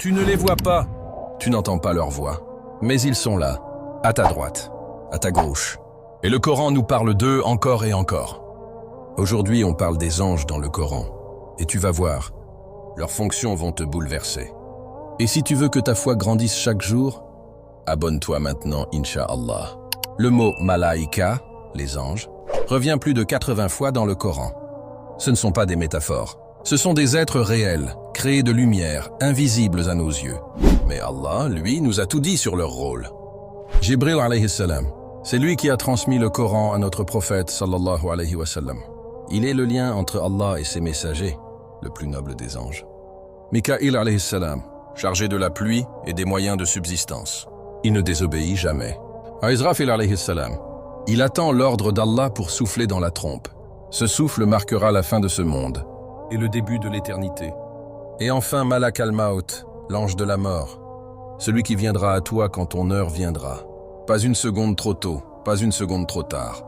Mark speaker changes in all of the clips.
Speaker 1: Tu ne les vois pas. Tu n'entends pas leur voix. Mais ils sont là, à ta droite, à ta gauche. Et le Coran nous parle d'eux encore et encore. Aujourd'hui, on parle des anges dans le Coran. Et tu vas voir, leurs fonctions vont te bouleverser. Et si tu veux que ta foi grandisse chaque jour, abonne-toi maintenant, Inch'Allah. Le mot « malaïka », les anges, revient plus de 80 fois dans le Coran. Ce ne sont pas des métaphores. Ce sont des êtres réels, créés de lumière, invisibles à nos yeux. Mais Allah, lui, nous a tout dit sur leur rôle. Jibril alayhi salam, c'est lui qui a transmis le Coran à notre prophète sallallahu alayhi wa sallam. Il est le lien entre Allah et ses messagers, le plus noble des anges. Mikaïl alayhi salam, chargé de la pluie et des moyens de subsistance. Il ne désobéit jamais. Israfil alayhi salam, il attend l'ordre d'Allah pour souffler dans la trompe. Ce souffle marquera la fin de ce monde et le début de l'éternité. Et enfin Malak al-Maut, l'ange de la mort, celui qui viendra à toi quand ton heure viendra. Pas une seconde trop tôt, pas une seconde trop tard.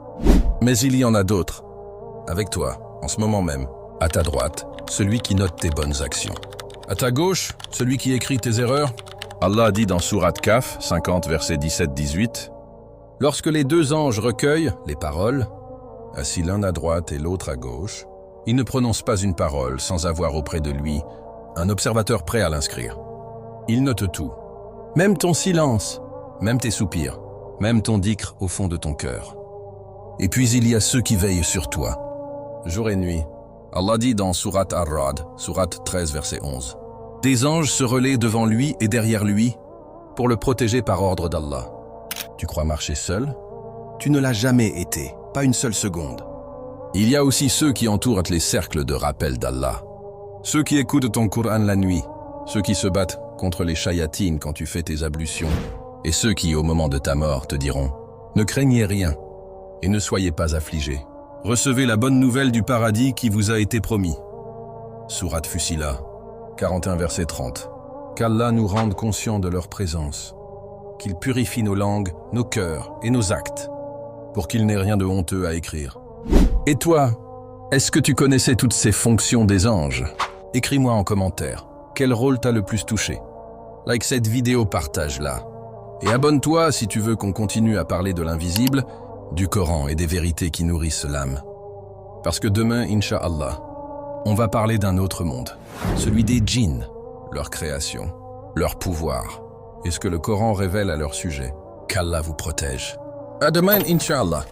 Speaker 1: Mais il y en a d'autres. Avec toi, en ce moment même, à ta droite, celui qui note tes bonnes actions. À ta gauche, celui qui écrit tes erreurs. Allah dit dans Sourate Kaf, 50, versets 17-18, « Lorsque les deux anges recueillent les paroles, assis l'un à droite et l'autre à gauche, ils ne prononcent pas une parole sans avoir auprès de lui un observateur prêt à l'inscrire. Il note tout, même ton silence, même tes soupirs, même ton dhikr au fond de ton cœur. Et puis il y a ceux qui veillent sur toi, jour et nuit. Allah dit dans Sourate Ar-Ra'd, Sourate 13, verset 11, « Des anges se relaient devant lui et derrière lui pour le protéger par ordre d'Allah. » Tu crois marcher seul? Tu ne l'as jamais été, pas une seule seconde. Il y a aussi ceux qui entourent les cercles de rappel d'Allah. Ceux qui écoutent ton Coran la nuit, ceux qui se battent contre les shayatines quand tu fais tes ablutions, et ceux qui, au moment de ta mort, te diront « Ne craignez rien et ne soyez pas affligés. Recevez la bonne nouvelle du paradis qui vous a été promis. » Sourate Fusila, 41 verset 30. Qu'Allah nous rende conscients de leur présence, qu'il purifie nos langues, nos cœurs et nos actes, pour qu'il n'ait rien de honteux à écrire. Et toi, est-ce que tu connaissais toutes ces fonctions des anges? Écris-moi en commentaire, quel rôle t'a le plus touché? Like cette vidéo, partage-la. Et abonne-toi si tu veux qu'on continue à parler de l'invisible, du Coran et des vérités qui nourrissent l'âme. Parce que demain, Inch'Allah, on va parler d'un autre monde, celui des djinns, leur création, leur pouvoir, et ce que le Coran révèle à leur sujet. Qu'Allah vous protège. À demain, Inch'Allah.